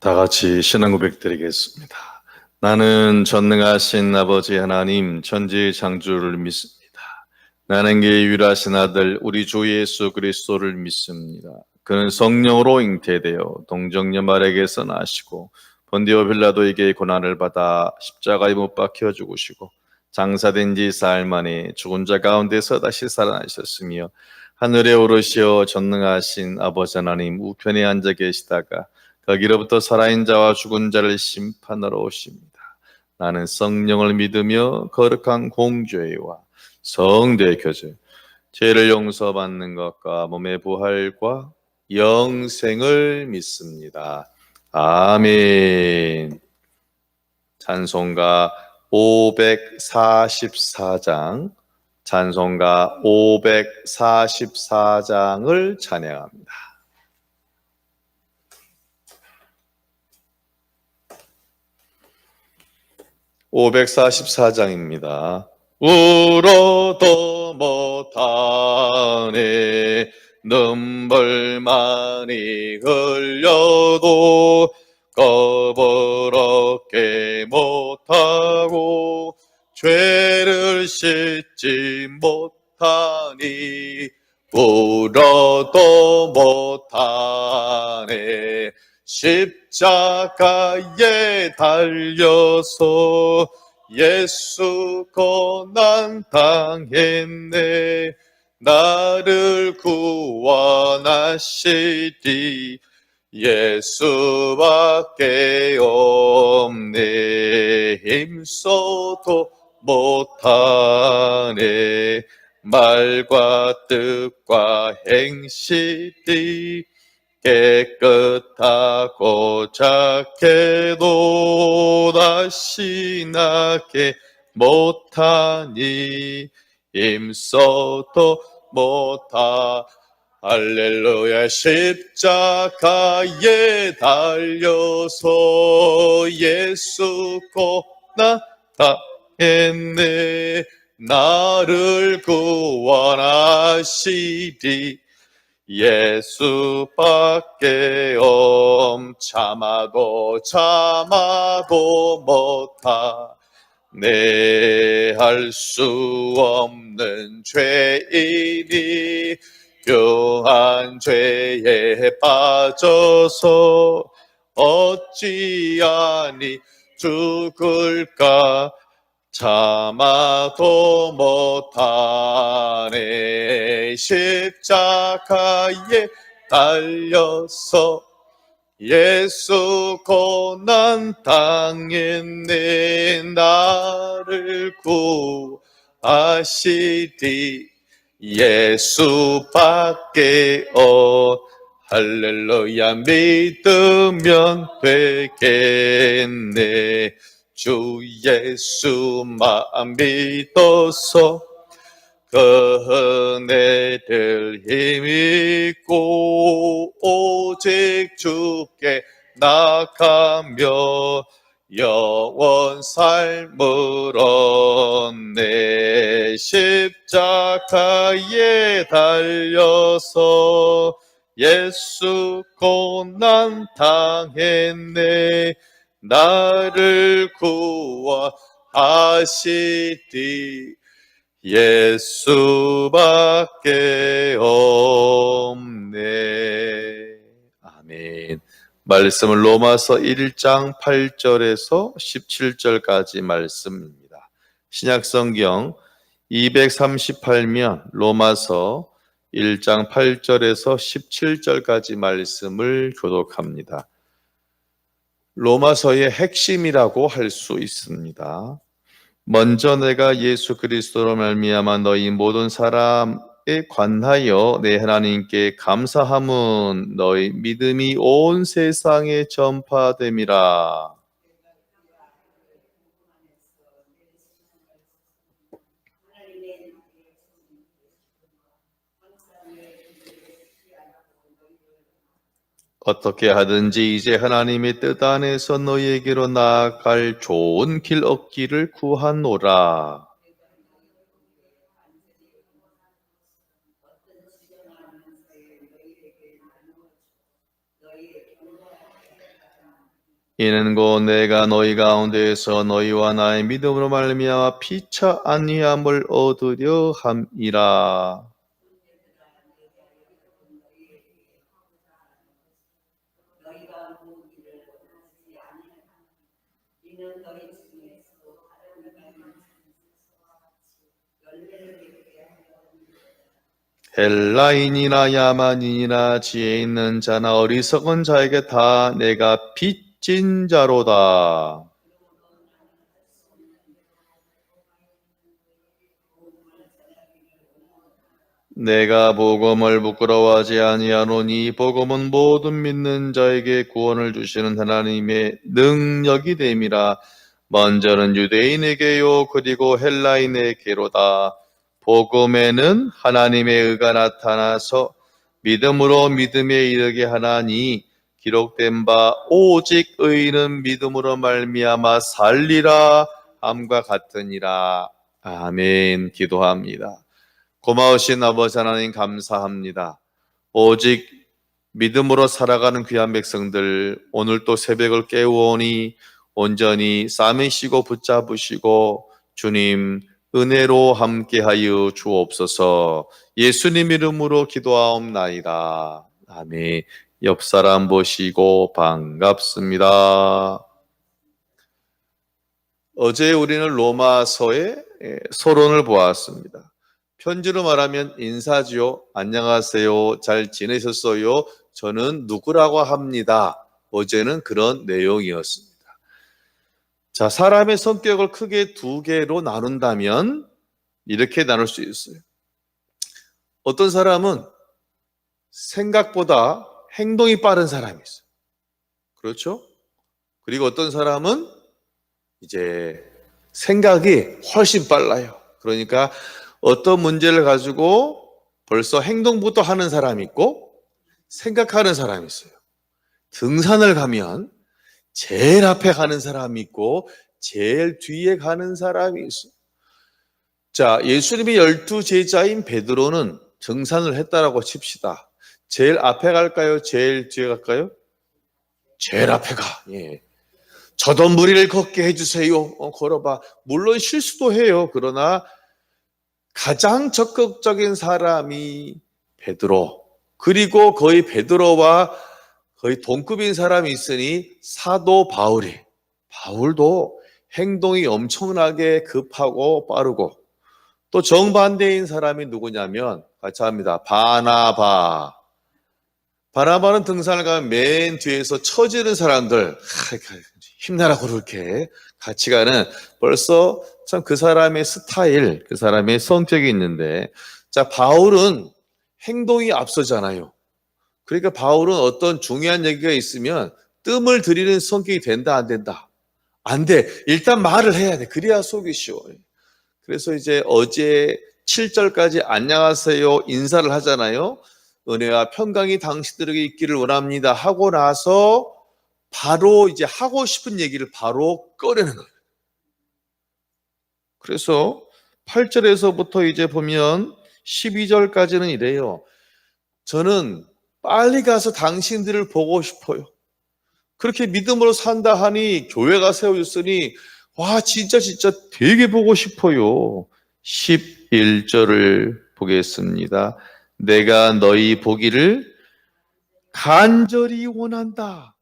다 같이 신앙 고백 드리겠습니다. 나는 전능하신 아버지 하나님 천지의 창조를 믿습니다. 나는 그의 유일하신 아들 우리 주 예수 그리스도를 믿습니다. 그는 성령으로 잉태되어 동정녀 마리아에게서 나시고 본디오 빌라도에게 고난을 받아 십자가에 못 박혀 죽으시고 장사된 지 사흘 만에 죽은 자 가운데서 다시 살아나셨으며 하늘에 오르시어 전능하신 아버지 하나님 우편에 앉아 계시다가 거기로부터 살아있는 자와 죽은 자를 심판하러 오십니다. 나는 성령을 믿으며 거룩한 공죄와 성도의 교제, 죄를 용서받는 것과 몸의 부활과 영생을 믿습니다. 아멘. 찬송가 544장, 찬송가 544장을 찬양합니다. 544장입니다. 울어도 못하네 눈물 많이 흘려도 거부럽게 못하고 죄를 씻지 못하니 울어도 못하네 십자가에 달려서 예수 고난 당했네 나를 구원하시리 예수밖에 없네 힘써도 못하네 말과 뜻과 행실이 깨끗하고 착해도 다시 나게 못하니 힘써도 못하 할렐루야 십자가에 달려서 예수 고난 당했네 나를 구원하시리 예수밖에 참아도 못하네 할 수 없는 죄인이 묘한 죄에 빠져서 어찌하니 죽을까 참아도 못하네 십자가에 달려서 예수 고난 당했네 나를 구하시리 예수밖에 할렐루야 믿으면 되겠네 주 예수만 믿어서 그 은혜를 힘입고 오직 주께 나가며 영원 삶을 얻네 십자가에 달려서 예수 고난 당했네 나를 구원하시리 예수밖에 없네. 아멘. 말씀은 로마서 1장 8절에서 17절까지 말씀입니다. 신약성경 238면 로마서 1장 8절에서 17절까지 말씀을 교독합니다. 로마서의 핵심이라고 할 수 있습니다. 먼저 내가 예수 그리스도로 말미암아 너희 모든 사람에 관하여 내 하나님께 감사함은 너희 믿음이 온 세상에 전파됨이라. 어떻게 하든지 이제 하나님의 뜻 안에서 너희에게로 나아갈 좋은 길 얻기를 구하노라. 이는 곧 내가 너희 가운데에서 너희와 나의 믿음으로 말미암아 피차 아니함을 얻으려 함이라. 헬라인이나 야만인이나 지혜 있는 자나 어리석은 자에게 다 내가 빚진 자로다. 내가 복음을 부끄러워하지 아니하노니 복음은 모든 믿는 자에게 구원을 주시는 하나님의 능력이 됨이라. 먼저는 유대인에게요 그리고 헬라인에게로다. 복음에는 하나님의 의가 나타나서 믿음으로 믿음에 이르게 하나니 기록된 바 오직 의인은 믿음으로 말미암아 살리라 함과 같으니라. 아멘. 기도합니다. 고마우신 아버지 하나님 감사합니다. 오직 믿음으로 살아가는 귀한 백성들 오늘 또 새벽을 깨우오니 온전히 싸매시고 붙잡으시고 주님 은혜로 함께하여 주옵소서. 예수님 이름으로 기도하옵나이다. 아멘. 옆 사람 보시고 반갑습니다. 어제 우리는 로마서의 서론을 보았습니다. 편지로 말하면 인사지요. 안녕하세요. 잘 지내셨어요? 저는 누구라고 합니다. 어제는 그런 내용이었습니다. 자, 사람의 성격을 크게 두 개로 나눈다면 이렇게 나눌 수 있어요. 어떤 사람은 생각보다 행동이 빠른 사람이 있어요. 그렇죠? 그리고 어떤 사람은 이제 생각이 훨씬 빨라요. 그러니까 어떤 문제를 가지고 벌써 행동부터 하는 사람이 있고 생각하는 사람이 있어요. 등산을 가면 제일 앞에 가는 사람이 있고 제일 뒤에 가는 사람이 있어요. 자, 예수님의 12제자인 베드로는 등산을 했다라고 칩시다. 제일 앞에 갈까요? 제일 뒤에 갈까요? 제일 앞에 가. 예. 저도 무리를 걷게 해주세요. 걸어봐. 물론 실수도 해요. 그러나 가장 적극적인 사람이 베드로, 그리고 거의 베드로와 거의 동급인 사람이 있으니 사도 바울도 행동이 엄청나게 급하고 빠르고, 또 정반대인 사람이 누구냐면 같이 합니다. 바나바는 등산을 가면 맨 뒤에서 처지는 사람들 힘내라고 그렇게 같이 가는, 벌써 참 그 사람의 스타일, 그 사람의 성격이 있는데, 자, 바울은 행동이 앞서잖아요. 그러니까 바울은 어떤 중요한 얘기가 있으면 뜸을 들이는 성격이 된다, 안 된다? 안 돼. 일단 말을 해야 돼. 그래야 속이 쉬워요. 그래서 이제 어제 7절까지 안녕하세요 인사를 하잖아요. 은혜와 평강이 당신들에게 있기를 원합니다 하고 나서 바로 이제 하고 싶은 얘기를 바로 꺼내는 거예요. 그래서 8절에서부터 이제 보면 12절까지는 이래요. 저는 빨리 가서 당신들을 보고 싶어요. 그렇게 믿음으로 산다 하니 교회가 세워졌으니 와 진짜 되게 보고 싶어요. 11절을 보겠습니다. 내가 너희 보기를 간절히 원한다.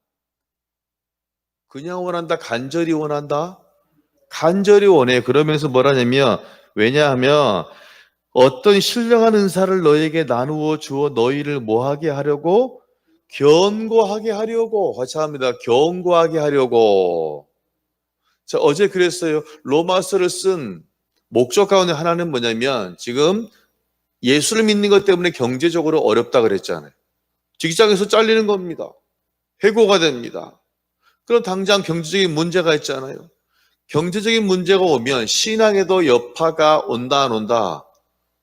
그냥 원한다, 간절히 원한다? 간절히 원해. 그러면서 뭐라냐면, 왜냐하면 어떤 신령한 은사를 너에게 나누어 주어 너희를 뭐하게 하려고? 견고하게 하려고. 같이 합니다. 견고하게 하려고. 자, 어제 그랬어요. 로마서를 쓴 목적 가운데 하나는 뭐냐면, 지금 예수를 믿는 것 때문에 경제적으로 어렵다 그랬잖아요. 직장에서 잘리는 겁니다. 해고가 됩니다. 그럼 당장 경제적인 문제가 있잖아요. 경제적인 문제가 오면 신앙에도 여파가 온다 안 온다?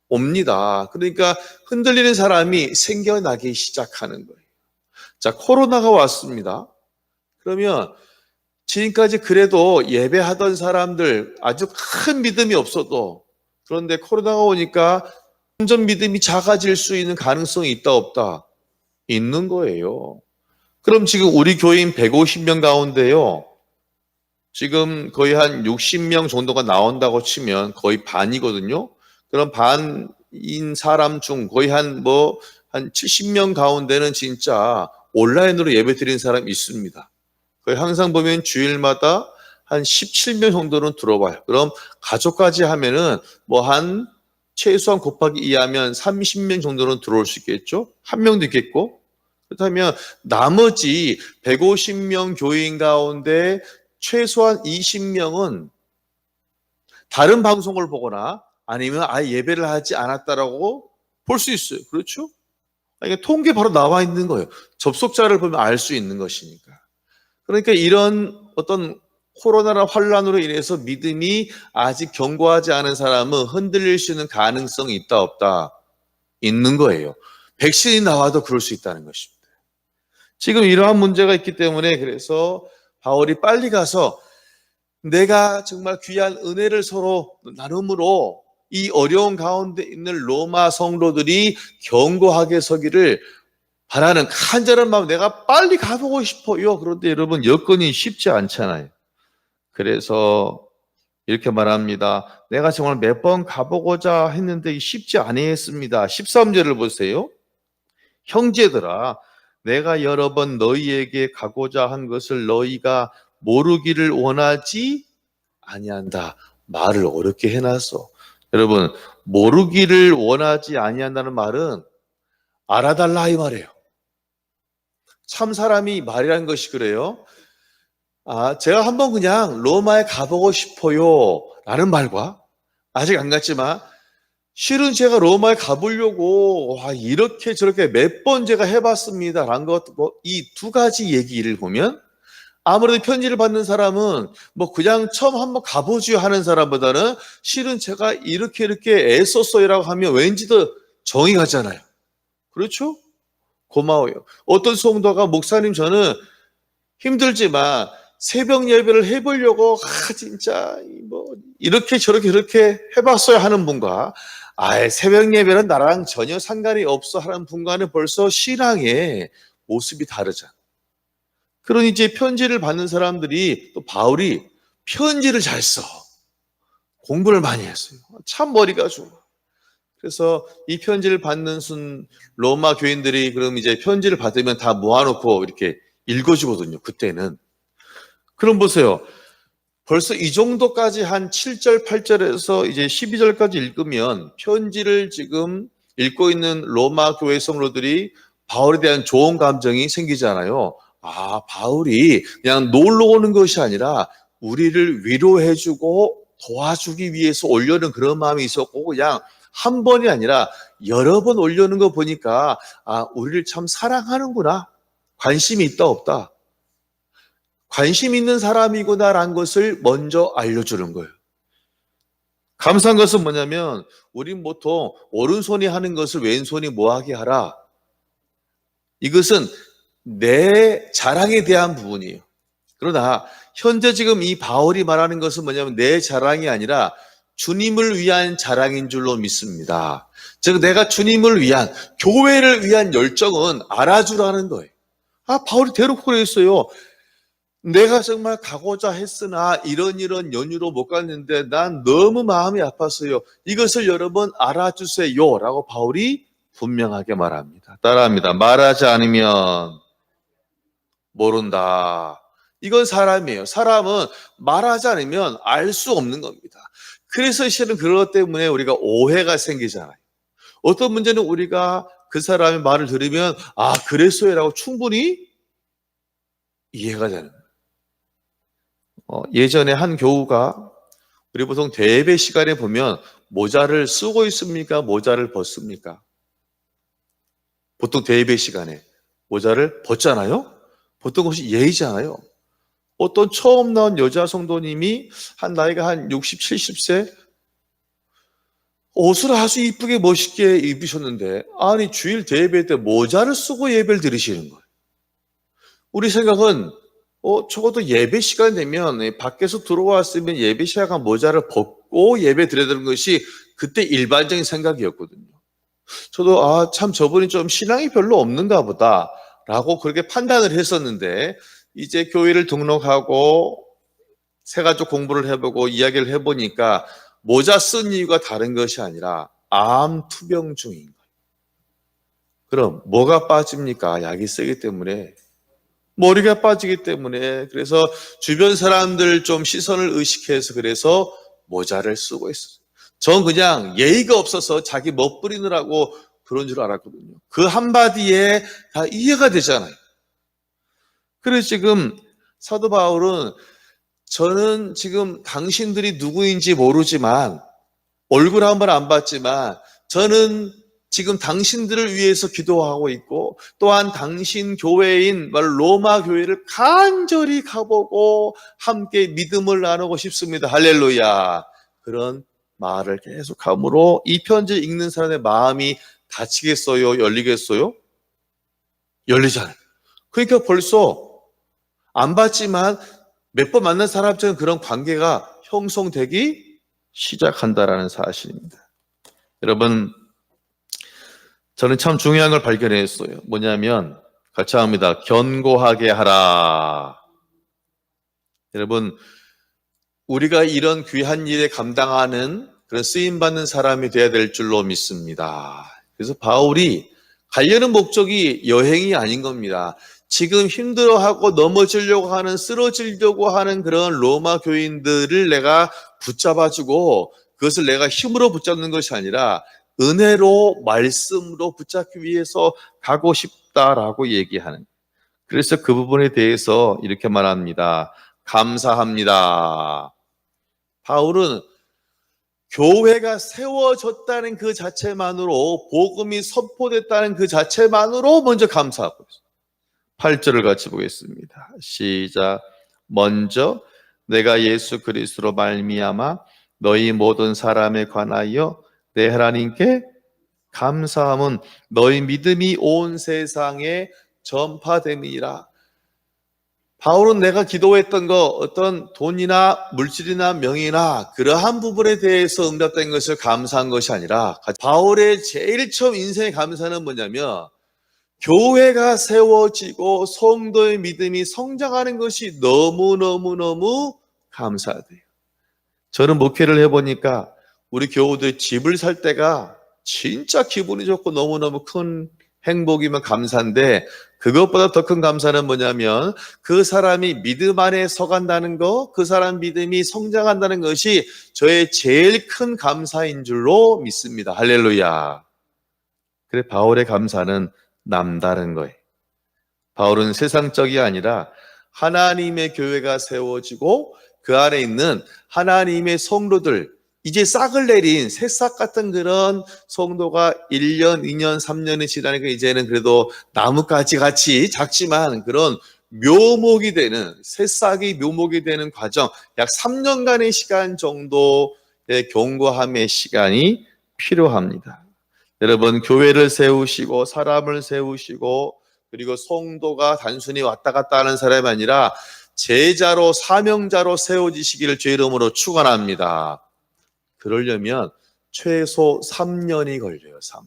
옵니다. 그러니까 흔들리는 사람이 생겨나기 시작하는 거예요. 자, 코로나가 왔습니다. 그러면 지금까지 그래도 예배하던 사람들 아주 큰 믿음이 없어도, 그런데 코로나가 오니까 점점 믿음이 작아질 수 있는 가능성이 있다 없다? 있는 거예요. 그럼 지금 우리 교인 150명 가운데요. 지금 거의 한 60명 정도가 나온다고 치면 거의 반이거든요. 그럼 반인 사람 중 거의 한 70명 가운데는 진짜 온라인으로 예배 드리는 사람이 있습니다. 거의 항상 보면 주일마다 한 17명 정도는 들어와요. 그럼 가족까지 하면은 최소한 곱하기 2하면 30명 정도는 들어올 수 있겠죠? 한 명도 있겠고. 그렇다면 나머지 150명 교인 가운데 최소한 20명은 다른 방송을 보거나 아니면 아예 예배를 하지 않았다라고 볼 수 있어요. 그렇죠? 이게 통계 바로 나와 있는 거예요. 접속자를 보면 알 수 있는 것이니까. 그러니까 이런 어떤 코로나나 환란으로 인해서 믿음이 아직 견고하지 않은 사람은 흔들릴 수 있는 가능성이 있다 없다? 있는 거예요. 백신이 나와도 그럴 수 있다는 것입니다. 지금 이러한 문제가 있기 때문에 그래서 바울이 빨리 가서 내가 정말 귀한 은혜를 서로 나눔으로 이 어려운 가운데 있는 로마 성도들이 견고하게 서기를 바라는 간절한 마음, 내가 빨리 가보고 싶어요. 그런데 여러분 여건이 쉽지 않잖아요. 그래서 이렇게 말합니다. 내가 정말 몇 번 가보고자 했는데 쉽지 아니했습니다. 13절을 보세요. 형제들아, 내가 여러 번 너희에게 가고자 한 것을 너희가 모르기를 원하지 아니한다. 말을 어렵게 해놨어. 여러분, 모르기를 원하지 아니한다는 말은 알아달라 이 말이에요. 참 사람이 말이라는 것이 그래요. 제가 한번 그냥 로마에 가보고 싶어요 라는 말과 아직 안 갔지만 실은 제가 로마에 가보려고 이렇게 저렇게 몇 번 제가 해봤습니다 라는 것, 이 두 가지 얘기를 보면 아무래도 편지를 받는 사람은 그냥 처음 한번 가보지요 하는 사람보다는 실은 제가 이렇게 애썼어요 라고 하면 왠지 더 정이 가잖아요. 그렇죠? 고마워요. 어떤 성도가 목사님 저는 힘들지만 새벽 예배를 해보려고 진짜 이렇게 저렇게 해봤어야 하는 분과 새벽 예배는 나랑 전혀 상관이 없어 하는 분과는 벌써 신앙의 모습이 다르잖아. 그러니 이제 편지를 받는 사람들이 또 바울이 편지를 잘 써. 공부를 많이 했어요. 참 머리가 좋아. 그래서 이 편지를 받는 로마 교인들이 그럼 이제 편지를 받으면 다 모아놓고 이렇게 읽어주거든요. 그때는. 그럼 보세요. 벌써 이 정도까지 한 7절, 8절에서 이제 12절까지 읽으면 편지를 지금 읽고 있는 로마 교회 성도들이 바울에 대한 좋은 감정이 생기잖아요. 바울이 그냥 놀러 오는 것이 아니라 우리를 위로해주고 도와주기 위해서 올려는 그런 마음이 있었고 그냥 한 번이 아니라 여러 번 올려는 거 보니까 우리를 참 사랑하는구나. 관심이 있다 없다. 관심 있는 사람이구나라는 것을 먼저 알려주는 거예요. 감사한 것은 뭐냐면 우린 보통 오른손이 하는 것을 왼손이 뭐하게 하라. 이것은 내 자랑에 대한 부분이에요. 그러나 현재 지금 이 바울이 말하는 것은 뭐냐면 내 자랑이 아니라 주님을 위한 자랑인 줄로 믿습니다. 즉 내가 주님을 위한 교회를 위한 열정은 알아주라는 거예요. 바울이 대놓고 그랬어요. 내가 정말 가고자 했으나 이런 연유로 못 갔는데 난 너무 마음이 아팠어요. 이것을 여러분 알아주세요 라고 바울이 분명하게 말합니다. 따라합니다. 말하지 않으면 모른다. 이건 사람이에요. 사람은 말하지 않으면 알 수 없는 겁니다. 그래서 실은 그것 때문에 우리가 오해가 생기잖아요. 어떤 문제는 우리가 그 사람의 말을 들으면 그랬어요 라고 충분히 이해가 되는 거예요. 예전에 한 교우가 우리 보통 대예배 시간에 보면 모자를 쓰고 있습니까? 모자를 벗습니까? 보통 대예배 시간에 모자를 벗잖아요? 보통 그것이 예의잖아요. 어떤 처음 나온 여자 성도님이 나이가 한 60, 70세 옷을 아주 이쁘게 멋있게 입으셨는데 주일 대예배 때 모자를 쓰고 예배를 드리시는 거예요. 우리 생각은 적어도 예배 시간 되면 밖에서 들어왔으면 예배 시작한 모자를 벗고 예배 드려야 되는 것이 그때 일반적인 생각이었거든요. 저도 참 저분이 좀 신앙이 별로 없는가 보다 라고 그렇게 판단을 했었는데, 이제 교회를 등록하고 새가족 공부를 해보고 이야기를 해보니까 모자 쓴 이유가 다른 것이 아니라 암 투병 중인 거예요. 그럼 뭐가 빠집니까? 약이 세기 때문에. 머리가 빠지기 때문에. 그래서 주변 사람들 좀 시선을 의식해서 그래서 모자를 쓰고 있었어요. 전 그냥 예의가 없어서 자기 멋부리느라고 그런 줄 알았거든요. 그 한마디에 다 이해가 되잖아요. 그래서 지금 사도 바울은 저는 지금 당신들이 누구인지 모르지만 얼굴 한번 안 봤지만 저는 지금 당신들을 위해서 기도하고 있고 또한 당신 교회인 로마 교회를 간절히 가보고 함께 믿음을 나누고 싶습니다. 할렐루야. 그런 말을 계속함으로 이 편지 읽는 사람의 마음이 닫히겠어요? 열리겠어요? 열리잖아요. 그러니까 벌써 안 봤지만 몇 번 만난 사람처럼 그런 관계가 형성되기 시작한다라는 사실입니다. 여러분, 저는 참 중요한 걸 발견했어요. 뭐냐면 같이 합니다. 견고하게 하라. 여러분, 우리가 이런 귀한 일에 감당하는 그런 쓰임받는 사람이 되어야 될 줄로 믿습니다. 그래서 바울이 가려는 목적이 여행이 아닌 겁니다. 지금 힘들어하고 넘어지려고 하는, 쓰러지려고 하는 그런 로마 교인들을 내가 붙잡아주고 그것을 내가 힘으로 붙잡는 것이 아니라 은혜로, 말씀으로 붙잡기 위해서 가고 싶다라고 얘기하는. 그래서 그 부분에 대해서 이렇게 말합니다. 감사합니다. 바울은 교회가 세워졌다는 그 자체만으로, 복음이 선포됐다는 그 자체만으로 먼저 감사하고 있어요. 8절을 같이 보겠습니다. 시작. 먼저 내가 예수 그리스도로 말미암아 너희 모든 사람에 관하여 내 하나님께 감사함은 너희 믿음이 온 세상에 전파됨이라. 바울은 내가 기도했던 거 어떤 돈이나 물질이나 명이나 그러한 부분에 대해서 응답된 것을 감사한 것이 아니라 바울의 제일 처음 인생의 감사는 뭐냐면 교회가 세워지고 성도의 믿음이 성장하는 것이 너무너무너무 감사돼요. 저는 목회를 해보니까 우리 교우들 집을 살 때가 진짜 기분이 좋고 너무너무 큰 행복이면 감사인데 그것보다 더 큰 감사는 뭐냐면 그 사람이 믿음 안에 서간다는 거, 그 사람 믿음이 성장한다는 것이 저의 제일 큰 감사인 줄로 믿습니다. 할렐루야. 그래 바울의 감사는 남다른 거예요. 바울은 세상적이 아니라 하나님의 교회가 세워지고 그 안에 있는 하나님의 성도들, 이제 싹을 내린 새싹 같은 그런 성도가 1년, 2년, 3년이 지나니까 이제는 그래도 나뭇가지 같이 작지만 그런 묘목이 되는, 새싹이 묘목이 되는 과정, 약 3년간의 시간 정도의 견고함의 시간이 필요합니다. 여러분, 교회를 세우시고 사람을 세우시고 그리고 성도가 단순히 왔다 갔다 하는 사람이 아니라 제자로 사명자로 세워지시기를 주의 이름으로 축원합니다. 그러려면 최소 3년이 걸려요. 3년.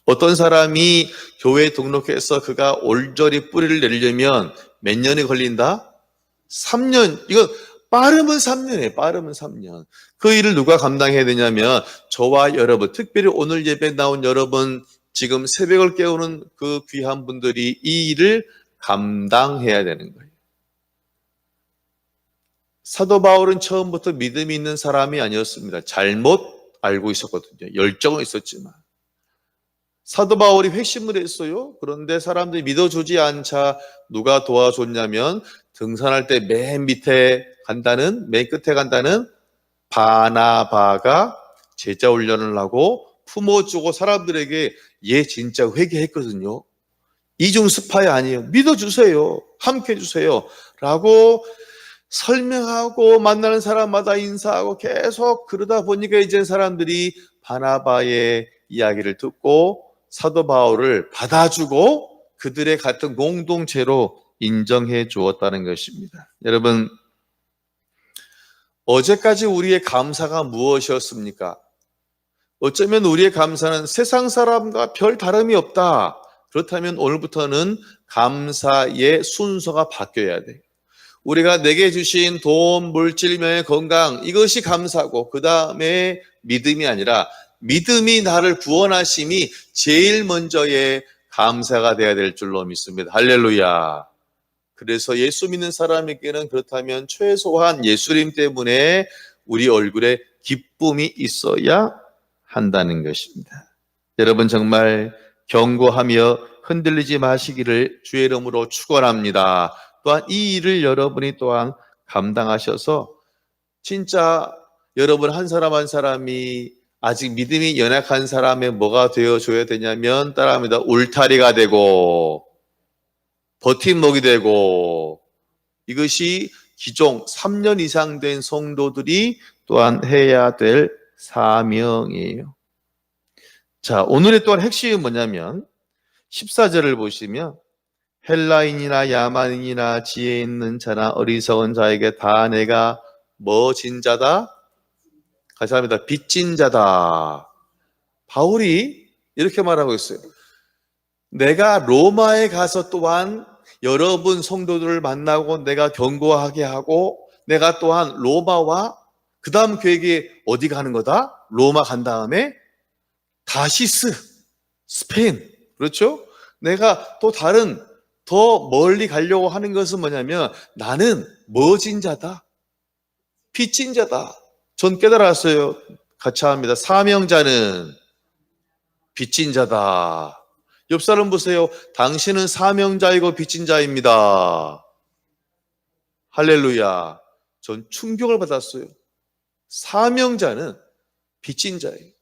어떤 사람이 교회에 등록해서 그가 올저리 뿌리를 내리려면 몇 년이 걸린다? 3년. 이거 빠르면 3년이에요. 빠르면 3년. 그 일을 누가 감당해야 되냐면 저와 여러분, 특별히 오늘 예배에 나온 여러분, 지금 새벽을 깨우는 그 귀한 분들이 이 일을 감당해야 되는 거예요. 사도 바울은 처음부터 믿음이 있는 사람이 아니었습니다. 잘못 알고 있었거든요. 열정은 있었지만. 사도 바울이 회심을 했어요. 그런데 사람들이 믿어주지 않자 누가 도와줬냐면 등산할 때 맨 밑에 간다는, 맨 끝에 간다는 바나바가 제자 훈련을 하고 품어주고 사람들에게 얘 진짜 회개했거든요. 이중 스파이 아니에요. 믿어주세요. 함께 해주세요. 라고 설명하고 만나는 사람마다 인사하고 계속 그러다 보니까 이제 사람들이 바나바의 이야기를 듣고 사도 바울을 받아주고 그들의 같은 공동체로 인정해 주었다는 것입니다. 여러분, 어제까지 우리의 감사가 무엇이었습니까? 어쩌면 우리의 감사는 세상 사람과 별 다름이 없다. 그렇다면 오늘부터는 감사의 순서가 바뀌어야 돼요. 우리가 내게 주신 돈, 물질, 명예, 건강 이것이 감사고 그 다음에 믿음이 아니라 믿음이 나를 구원하심이 제일 먼저의 감사가 되어야 될 줄로 믿습니다. 할렐루야. 그래서 예수 믿는 사람에게는 그렇다면 최소한 예수님 때문에 우리 얼굴에 기쁨이 있어야 한다는 것입니다. 여러분 정말 경고하며 흔들리지 마시기를 주의 이름으로 축원합니다. 또한 이 일을 여러분이 또한 감당하셔서 진짜 여러분 한 사람 한 사람이 아직 믿음이 연약한 사람의 뭐가 되어줘야 되냐면 따라합니다. 울타리가 되고 버팀목이 되고 이것이 기종 3년 이상 된 성도들이 또한 해야 될 사명이에요. 자, 오늘의 또한 핵심이 뭐냐면 14절을 보시면 헬라인이나 야만인이나 지혜 있는 자나 어리석은 자에게 다 내가 뭐진 자다? 같이 합니다. 빚진 자다. 바울이 이렇게 말하고 있어요. 내가 로마에 가서 또한 여러분 성도들을 만나고 내가 경고하게 하고 내가 또한 로마와 그 다음 계획이 어디 가는 거다? 로마 간 다음에 다시스, 스페인. 그렇죠? 내가 또 다른 더 멀리 가려고 하는 것은 뭐냐면 나는 뭐진 자다? 빚진 자다. 전 깨달았어요. 같이 합니다. 사명자는 빚진 자다. 옆 사람 보세요. 당신은 사명자이고 빚진 자입니다. 할렐루야. 전 충격을 받았어요. 사명자는 빚진 자예요.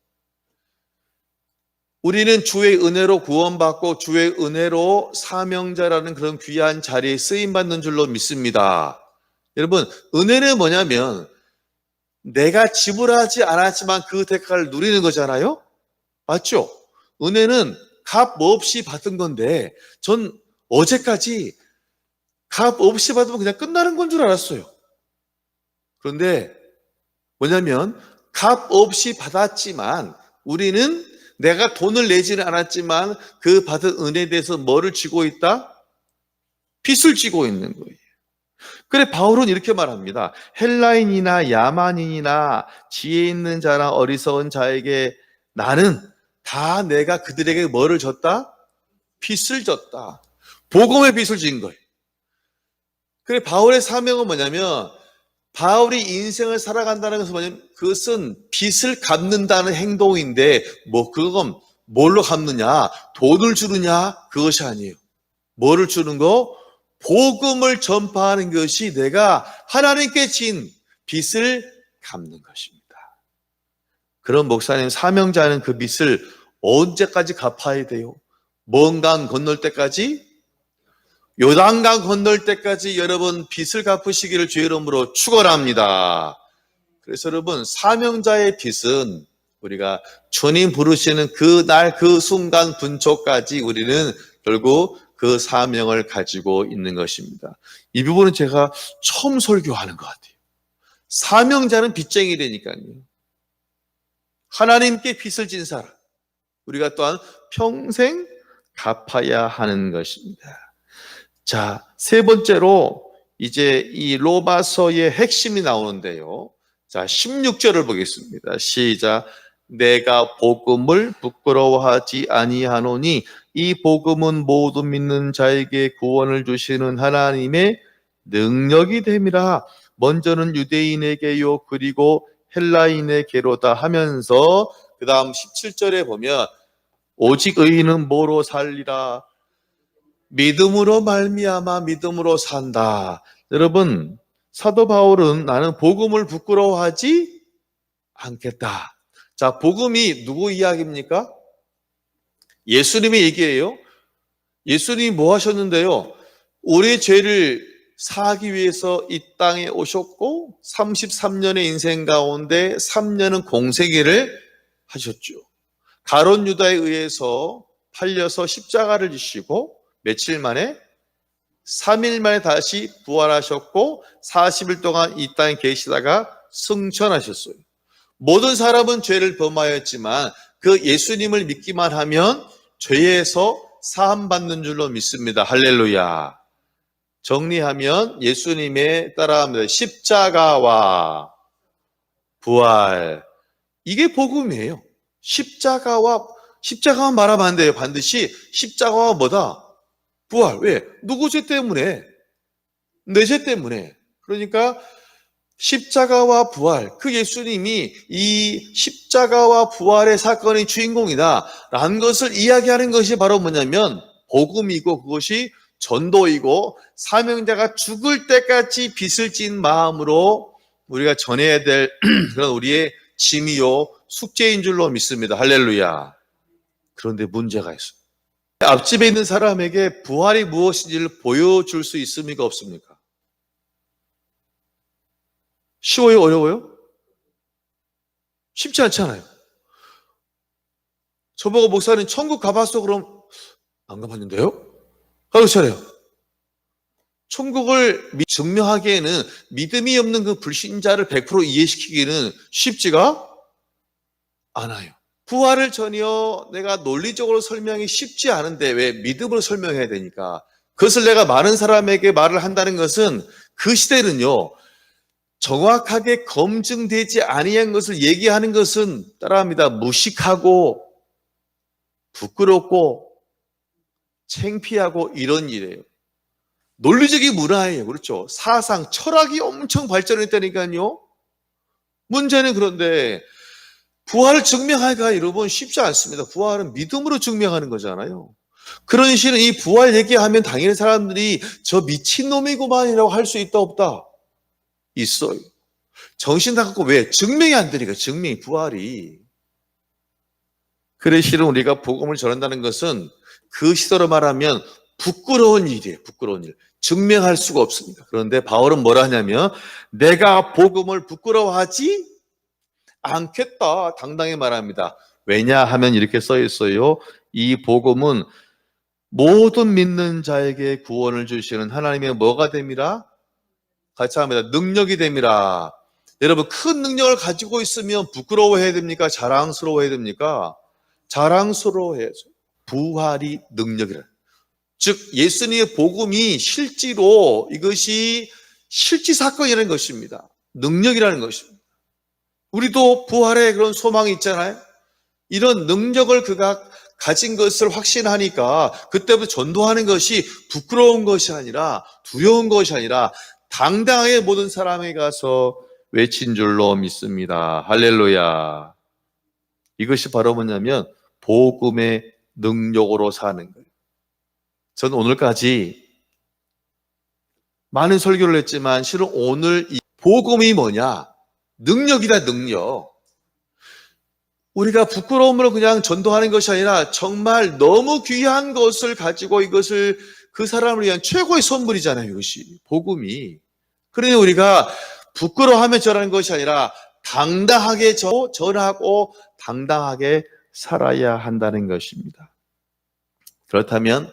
우리는 주의 은혜로 구원받고 주의 은혜로 사명자라는 그런 귀한 자리에 쓰임받는 줄로 믿습니다. 여러분, 은혜는 뭐냐면 내가 지불하지 않았지만 그 대가를 누리는 거잖아요? 맞죠? 은혜는 값 없이 받은 건데 전 어제까지 값 없이 받으면 그냥 끝나는 건 줄 알았어요. 그런데 뭐냐면 값 없이 받았지만 우리는 내가 돈을 내지는 않았지만 그 받은 은혜에 대해서 뭐를 쥐고 있다? 빚을 쥐고 있는 거예요. 그래 바울은 이렇게 말합니다. 헬라인이나 야만인이나 지혜 있는 자나 어리석은 자에게 나는 다 내가 그들에게 뭐를 줬다? 빚을 줬다. 복음의 빚을 진 거예요. 그래 바울의 사명은 뭐냐면 바울이 인생을 살아간다는 것은 뭐냐면 그것은 빚을 갚는다는 행동인데 그건 뭘로 갚느냐? 돈을 주느냐? 그것이 아니에요. 뭐를 주는 거? 복음을 전파하는 것이 내가 하나님께 진 빚을 갚는 것입니다. 그런 목사님 사명자는 그 빚을 언제까지 갚아야 돼요? 먼 강 건널 때까지? 요단강 건널 때까지 여러분 빚을 갚으시기를 주의 이름으로 축원합니다. 그래서 여러분 사명자의 빚은 우리가 주님 부르시는 그 날 그 순간 분초까지 우리는 결국 그 사명을 가지고 있는 것입니다. 이 부분은 제가 처음 설교하는 것 같아요. 사명자는 빚쟁이라니까요. 하나님께 빚을 진 사람 우리가 또한 평생 갚아야 하는 것입니다. 자, 세 번째로 이제 이 로마서의 핵심이 나오는데요. 자, 16절을 보겠습니다. 시작. 내가 복음을 부끄러워하지 아니하노니 이 복음은 모두 믿는 자에게 구원을 주시는 하나님의 능력이 됨이라. 먼저는 유대인에게요 그리고 헬라인에게로다 하면서 그 다음 17절에 보면 오직 의인은 뭐로 살리라? 믿음으로 말미암아 믿음으로 산다. 여러분 사도 바울은 나는 복음을 부끄러워하지 않겠다. 자, 복음이 누구 이야기입니까? 예수님의 얘기예요. 예수님이 뭐 하셨는데요? 우리의 죄를 사하기 위해서 이 땅에 오셨고 33년의 인생 가운데 3년은 공생애를 하셨죠. 가룟 유다에 의해서 팔려서 십자가를 지시고 며칠 만에 3일 만에 다시 부활하셨고 40일 동안 이 땅에 계시다가 승천하셨어요. 모든 사람은 죄를 범하였지만 그 예수님을 믿기만 하면 죄에서 사함받는 줄로 믿습니다. 할렐루야. 정리하면 예수님의 따라합니다. 십자가와 부활. 이게 복음이에요. 십자가만 말하면 안 돼요. 반드시 십자가와 뭐다? 부활. 왜? 누구 죄 때문에? 내 죄 때문에. 그러니까 십자가와 부활, 그 예수님이 이 십자가와 부활의 사건의 주인공이다라는 것을 이야기하는 것이 바로 뭐냐면 복음이고, 그것이 전도이고, 사명자가 죽을 때까지 빚을 진 마음으로 우리가 전해야 될 그런 우리의 짐이요 숙제인 줄로 믿습니다. 할렐루야. 그런데 문제가 있어요. 앞집에 있는 사람에게 부활이 무엇인지를 보여줄 수 있습니까, 없습니까? 쉬워요, 어려워요? 쉽지 않잖아요. 저보고 목사님 천국 가봤어? 그럼 안 가봤는데요? 그렇잖아요. 천국을 증명하기에는 믿음이 없는 그 불신자를 100% 이해시키기는 쉽지가 않아요. 부활을 전혀 내가 논리적으로 설명이 쉽지 않은데 왜 믿음으로 설명해야 되니까. 그것을 내가 많은 사람에게 말을 한다는 것은 그 시대는요, 정확하게 검증되지 아니한 것을 얘기하는 것은 따라합니다. 무식하고 부끄럽고 창피하고 이런 일이에요. 논리적인 문화예요. 그렇죠? 사상, 철학이 엄청 발전했다니까요. 문제는 그런데 부활을 증명하기가 여러분 쉽지 않습니다. 부활은 믿음으로 증명하는 거잖아요. 그런 식으로 이 부활 얘기하면 당연히 사람들이 저 미친놈이구만이라고 할 수 있다 없다? 있어요. 정신 나갔고 왜? 증명이 안 되니까. 증명이 부활이. 그래 실은 우리가 복음을 전한다는 것은 그 시대로 말하면 부끄러운 일이에요. 부끄러운 일. 증명할 수가 없습니다. 그런데 바울은 뭐라 하냐면 내가 복음을 부끄러워하지 않겠다 당당히 말합니다. 왜냐하면 이렇게 써 있어요. 이 복음은 모든 믿는 자에게 구원을 주시는 하나님의 뭐가 됨이라? 같이 합니다. 능력이 됨이라. 여러분 큰 능력을 가지고 있으면 부끄러워해야 됩니까? 자랑스러워해야 됩니까? 자랑스러워해야죠. 부활이 능력이라. 즉 예수님의 복음이 실제로 이것이 실제 사건이라는 것입니다. 능력이라는 것입니다. 우리도 부활의 그런 소망이 있잖아요. 이런 능력을 그가 가진 것을 확신하니까 그때부터 전도하는 것이 부끄러운 것이 아니라 두려운 것이 아니라 당당하게 모든 사람에 가서 외친 줄로 믿습니다. 할렐루야. 이것이 바로 뭐냐면 복음의 능력으로 사는 거예요. 저는 오늘까지 많은 설교를 했지만 실은 오늘 이 복음이 뭐냐? 능력이다, 능력. 우리가 부끄러움으로 그냥 전도하는 것이 아니라 정말 너무 귀한 것을 가지고 이것을 그 사람을 위한 최고의 선물이잖아요, 이것이. 복음이. 그러니 우리가 부끄러워하며 전하는 것이 아니라 당당하게 전하고 당당하게 살아야 한다는 것입니다. 그렇다면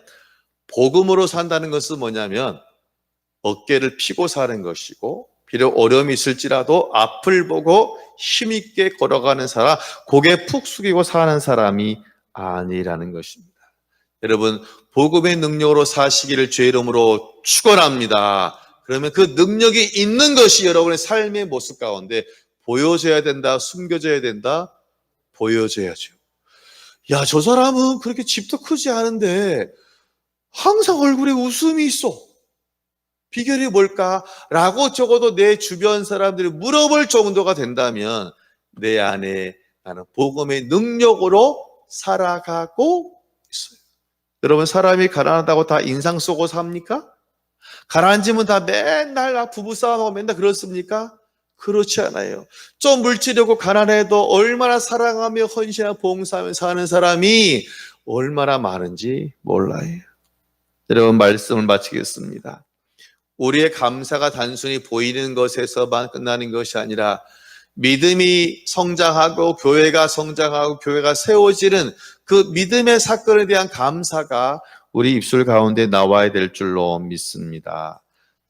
복음으로 산다는 것은 뭐냐면 어깨를 펴고 사는 것이고 비록 어려움이 있을지라도 앞을 보고 힘있게 걸어가는 사람, 고개 푹 숙이고 사는 사람이 아니라는 것입니다. 여러분 복음의 능력으로 사시기를 주의 이름으로 축원합니다. 그러면 그 능력이 있는 것이 여러분의 삶의 모습 가운데 보여져야 된다, 숨겨져야 된다, 보여져야죠. 야, 저 사람은 그렇게 집도 크지 않은데 항상 얼굴에 웃음이 있어. 비결이 뭘까라고 적어도 내 주변 사람들이 물어볼 정도가 된다면 내 안에 나는 복음의 능력으로 살아가고 있어요. 여러분 사람이 가난하다고 다 인상 쏘고 삽니까? 가난한 집은 다 맨날 부부싸움하고 맨날 그렇습니까? 그렇지 않아요. 좀 물질이고 가난해도 얼마나 사랑하며 헌신하며 봉사하며 사는 사람이 얼마나 많은지 몰라요. 여러분 말씀을 마치겠습니다. 우리의 감사가 단순히 보이는 것에서만 끝나는 것이 아니라 믿음이 성장하고 교회가 성장하고 교회가 세워지는 그 믿음의 사건에 대한 감사가 우리 입술 가운데 나와야 될 줄로 믿습니다.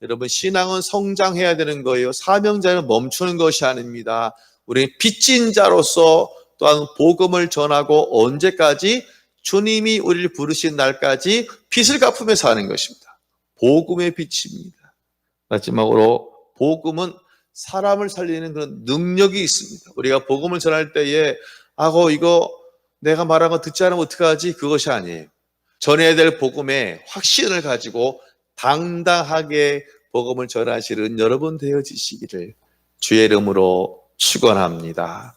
여러분 신앙은 성장해야 되는 거예요. 사명자는 멈추는 것이 아닙니다. 우리 빚진 자로서 또한 복음을 전하고 언제까지? 주님이 우리를 부르신 날까지 빚을 갚으며 사는 것입니다. 복음의 빛입니다. 마지막으로 복음은 사람을 살리는 그런 능력이 있습니다. 우리가 복음을 전할 때에 이거 내가 말한 거 듣지 않으면 어떡하지? 그것이 아니에요. 전해야 될 복음에 확신을 가지고 당당하게 복음을 전하시는 여러분 되어지시기를 주의 이름으로 축원합니다.